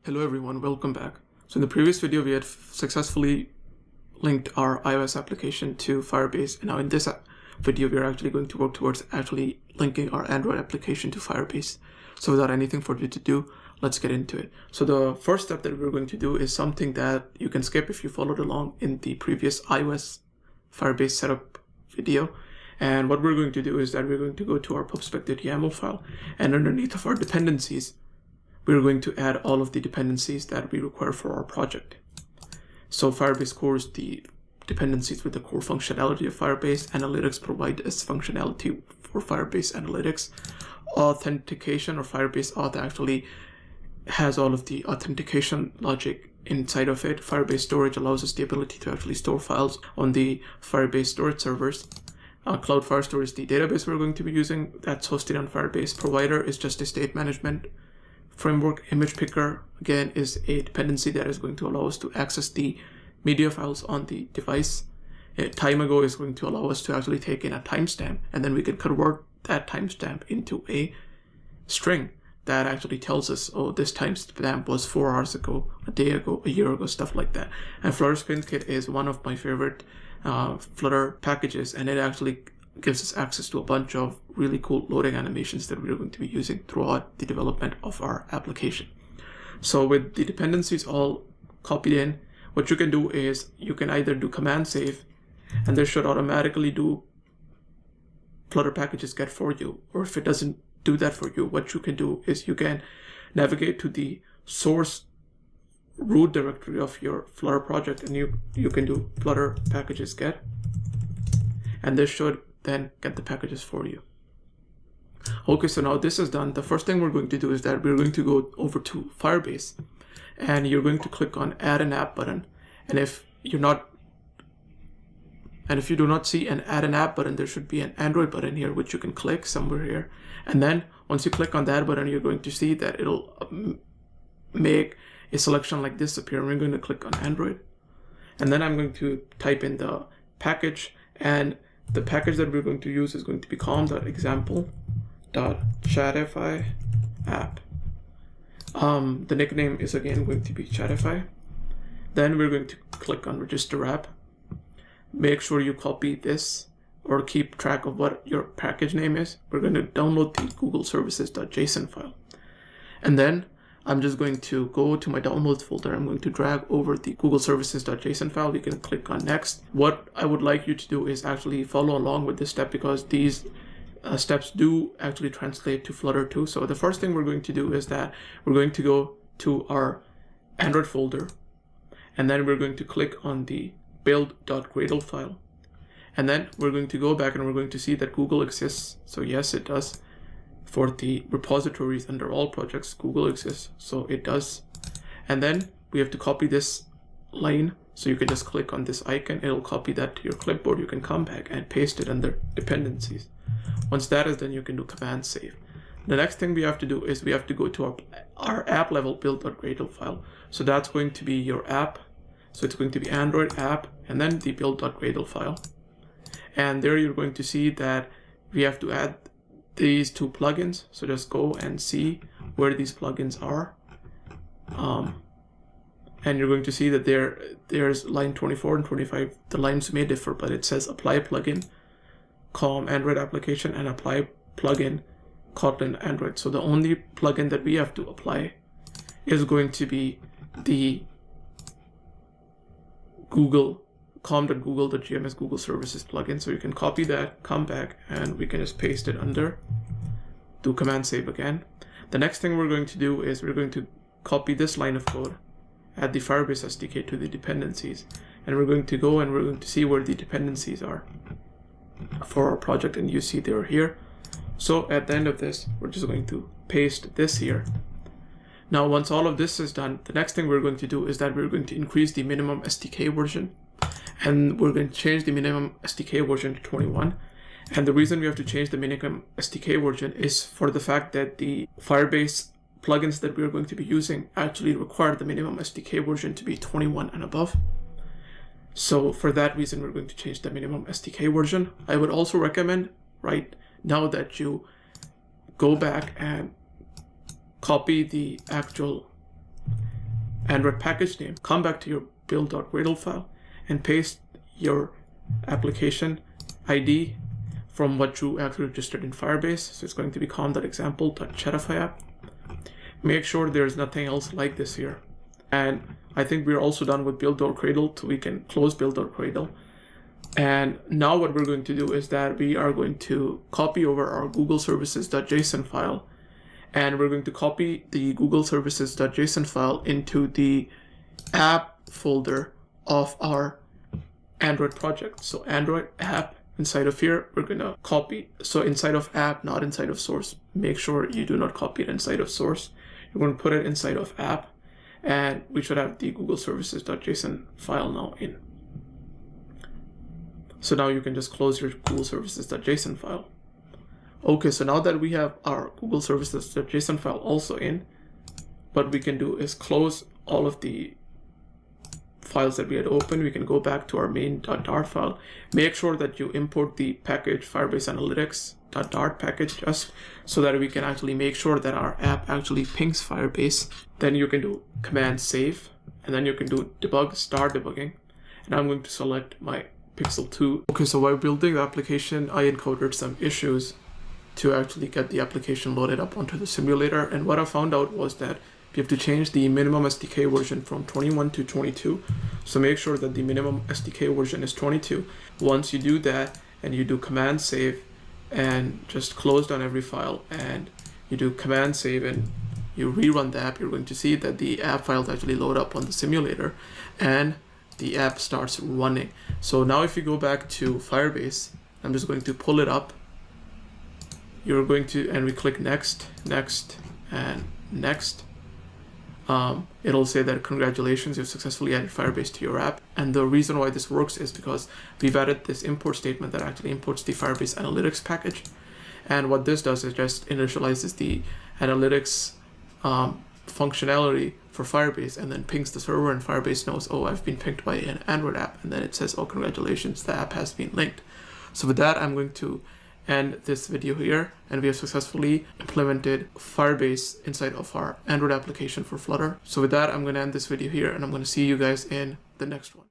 Hello everyone, welcome back. So in the previous video, we had successfully linked our iOS application to Firebase. And now in this video, we are actually going to work towards actually linking our Android application to Firebase. So without anything for you to do, let's get into it. So the first step that we're going to do is something that you can skip if you followed along in the previous iOS Firebase setup video. And what we're going to do is that we're going to go to our pubspec.yaml file, and underneath of our dependencies, we're going to add all of the dependencies that we require for our project. So Firebase Core is the dependencies with the core functionality of Firebase. Analytics provide this functionality for Firebase Analytics. Authentication, or Firebase Auth, actually has all of the authentication logic inside of it. Firebase Storage allows us the ability to actually store files on the Firebase storage servers. Cloud Firestore is the database we're going to be using that's hosted on Firebase. Provider is just a state management framework. Image picker, again, is a dependency that is going to allow us to access the media files on the device. Timeago is going to allow us to actually take in a timestamp, and then we can convert that timestamp into a string that actually tells us, oh, this timestamp was 4 hours ago, a day ago, a year ago, stuff like that. And Flutter Screen Kit is one of my favorite Flutter packages, and it actually gives us access to a bunch of really cool loading animations that we're going to be using throughout the development of our application. So with the dependencies all copied in, what you can do is you can either do command save, and this should automatically do Flutter packages get for you, or if it doesn't do that for you, what you can do is you can navigate to the source root directory of your Flutter project, and you can do Flutter packages get, and this should then get the packages for you. Okay, so now this is done. The first thing we're going to do is that we're going to go over to Firebase, and you're going to click on Add an App button. And if you do not see an Add an App button, there should be an Android button here, which you can click somewhere here. And then once you click on that button, you're going to see that it'll make a selection like this appear. We're going to click on Android, and then I'm going to type in the package, and the package that we're going to use is going to be com.example.chatify app. The nickname is again going to be Chatify. Then we're going to click on register app. Make sure you copy this or keep track of what your package name is. We're going to download the Google services.json file. And then I'm just going to go to my downloads folder. I'm going to drag over the Google services.json file. You can click on next. What I would like you to do is actually follow along with this step, because these steps do actually translate to Flutter too. So the first thing we're going to do is that we're going to go to our Android folder, and then we're going to click on the build.gradle file. And then we're going to go back and we're going to see that Google exists. So yes, it does. For the repositories under all projects, Google exists, so it does. And then we have to copy this line, so you can just click on this icon, it'll copy that to your clipboard. You can come back and paste it under dependencies. Once that is done, you can do command save. The next thing we have to do is we have to go to our app level build.gradle file. So that's going to be your app. So it's going to be Android app, and then the build.gradle file. And there you're going to see that we have to add these two plugins. So just go and see where these plugins are, and you're going to see that there's line 24 and 25. The lines may differ, but it says apply plugin com Android application and apply plugin Kotlin Android. So the only plugin that we have to apply is going to be the com.google.gms Google Services plugin. So you can copy that, come back, and we can just paste it under, do command save again. The next thing we're going to do is we're going to copy this line of code, add the Firebase SDK to the dependencies, and we're going to go and we're going to see where the dependencies are for our project, and you see they're here. So at the end of this, we're just going to paste this here. Now, once all of this is done, the next thing we're going to do is that we're going to increase the minimum SDK version, and we're going to change the minimum SDK version to 21. And the reason we have to change the minimum SDK version is for the fact that the Firebase plugins that we're going to be using actually require the minimum SDK version to be 21 and above. So for that reason, we're going to change the minimum SDK version. I would also recommend right now that you go back and copy the actual Android package name, come back to your build.gradle file and paste your application ID from what you actually registered in Firebase. So it's going to be com.example.chatify app. Make sure there's nothing else like this here. And I think we're also done with build.gradle, so we can close build.gradle. And now what we're going to do is that we are going to copy over our Google services.json file, and we're going to copy the Google services.json file into the app folder of our Android project. So Android app, inside of here, we're going to copy. So inside of app, not inside of source. Make sure you do not copy it inside of source. You're going to put it inside of app, and we should have the Google services.json file now in. So now you can just close your Google services.json file. Okay, so now that we have our Google services.json file also in, what we can do is close all of the files that we had opened. We can go back to our main.dart file. Make sure that you import the package Firebase Analytics.dart package, just so that we can actually make sure that our app actually pings Firebase. Then you can do command save, and then you can do debug, start debugging. And I'm going to select my Pixel 2. Okay, so while building the application, I encountered some issues to actually get the application loaded up onto the simulator. And what I found out was that you have to change the minimum SDK version from 21 to 22. So make sure that the minimum SDK version is 22. Once you do that and you do command save and just close down every file and you do command save and you rerun the app, you're going to see that the app files actually load up on the simulator and the app starts running. So now if you go back to Firebase, I'm just going to pull it up. You're going to, and we click next, next, and next. It'll say that congratulations, you've successfully added Firebase to your app. And the reason why this works is because we've added this import statement that actually imports the Firebase Analytics package. And what this does is just initializes the analytics functionality for Firebase and then pings the server, and Firebase knows, oh, I've been pinged by an Android app. And then it says, oh, congratulations, the app has been linked. So with that, I'm going to end this video here, and we have successfully implemented Firebase inside of our Android application for Flutter. So with that, I'm going to end this video here, and I'm going to see you guys in the next one.